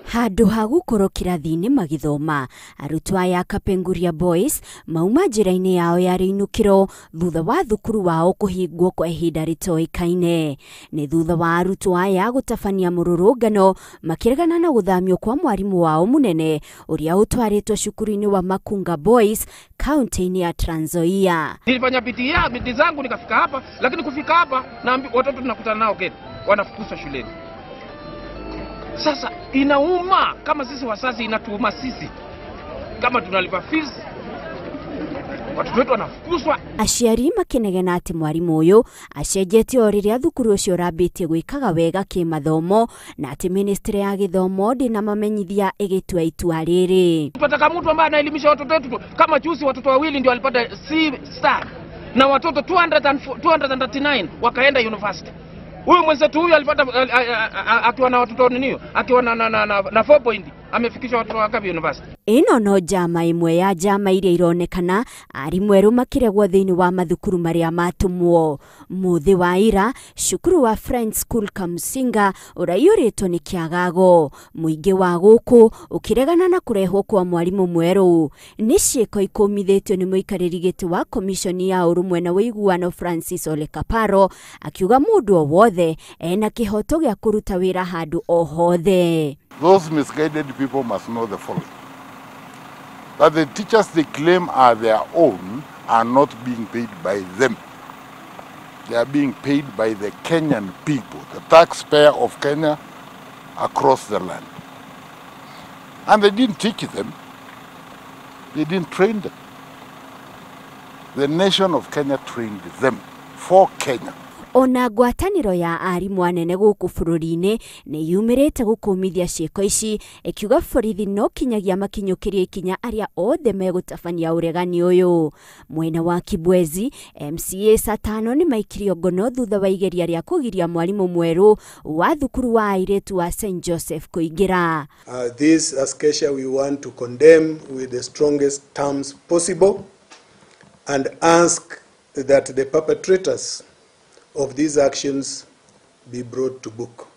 Handu ha gukorwo kirathi-ini magithoma, arutwo aya Kapenguria Boys mauma njira-ini yao ya riinukiro thutha wa thukuru wao kuhingwo kwa ihinda ritoikaine. Ni thutha wa arutwo aya gutabania kururungana makiregana na guthamio kwa mwarimu wao munene uria utwaritwo cukuru-ini wa Makunga Boys kaunti-ini ya Trans Nzoia. Nilifanya bidii zangu nikafika hapa, lakini kufika hapa na watoto tunakutana nao gate wanafukuzwa shuleni. Sasa inauma kama sisi wazazi, inatuuma sisi kama tunalipa fees, watoto wetu wanafukuzwa. Aciari makinegena ati mwarimu uyu acenjetie o riria thukuru ucio rambitie gwikaga wega kimathomo na ati ministry ya githomo ndina mamenyithia igitua itua riri. Tunataka mtu ambaye anaelimisha watoto wetu. Kama juzi watoto wawili ndio walipata C star na watoto 239 wakaenda university. Huyu mwenzetu huyu alipata akiwa na watoto nini, akiwa na 4 point amefikisha watoto wakabi university. Ino no jama imwe ya jama iria ironekana ari mweru makiregwo thiini wa mathukuru maria matumwo. Muthi wa ira cukuru wa Friends School Kamsinga uraiuritwo ni kiagago. Muingi wa guku ukiregana na kurehwo kwa mwalimu mweru. Ni ciiko ikumithitio ni muikariri giti wa komishoni ya urumwe na wiguano Francis Ole Kaparo akiuga mundu o wothe ena kihoto gia kuruta wira handu o hothe. Those misguided people must know the following: that the teachers they claim are their own are not being paid by them. They are being paid by the Kenyan people, the taxpayer of Kenya across the land. And they didn't teach them. They didn't train them. The nation of Kenya trained them for Kenya. Ona ngwataniro ya arimu anene guku bururi-ini ni yumirite gukumithia ciiko ici ikiuga borithi no kinyagia makinyukirie ikinya aria othe megutabania uregani uyu. Mwena wa Kibwezi mcas atano ni maikitio ngono thutha wa igeria ria kugiriria mwarimu mweru wa thukuru wa airitu wa St Joseph kuingiira. This Acacia we want to condemn with the strongest terms possible and ask that the perpetrators of these actions be brought to book.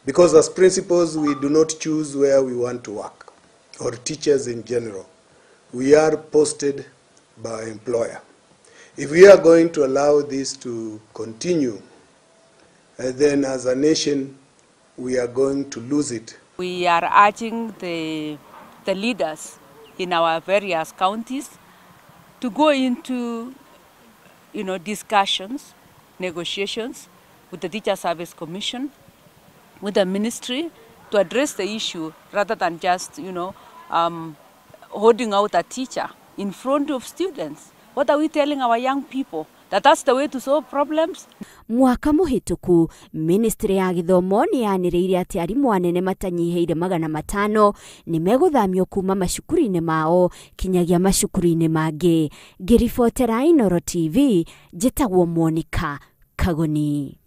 Because as principals, we do not choose where we want to work, or teachers in general. We are posted by employer. If we are going to allow this to continue, then as a nation, we are going to lose it. We are urging the leaders in our various counties to go into, discussions, negotiations with the Teacher Service Commission, with the ministry, to address the issue rather than just, holding out a teacher in front of students. What are we telling our young people? That's the way to solve problems? Mwaka muhituku, ministry ya githomo ni yaniriire ati arimu anene matanyiheire 500 ni meguthamio kuma macukuru-ini mao kinyagia macukuru-ini mangi. Ngiribotera Inooro TV, njitagwo Monica Kagoni.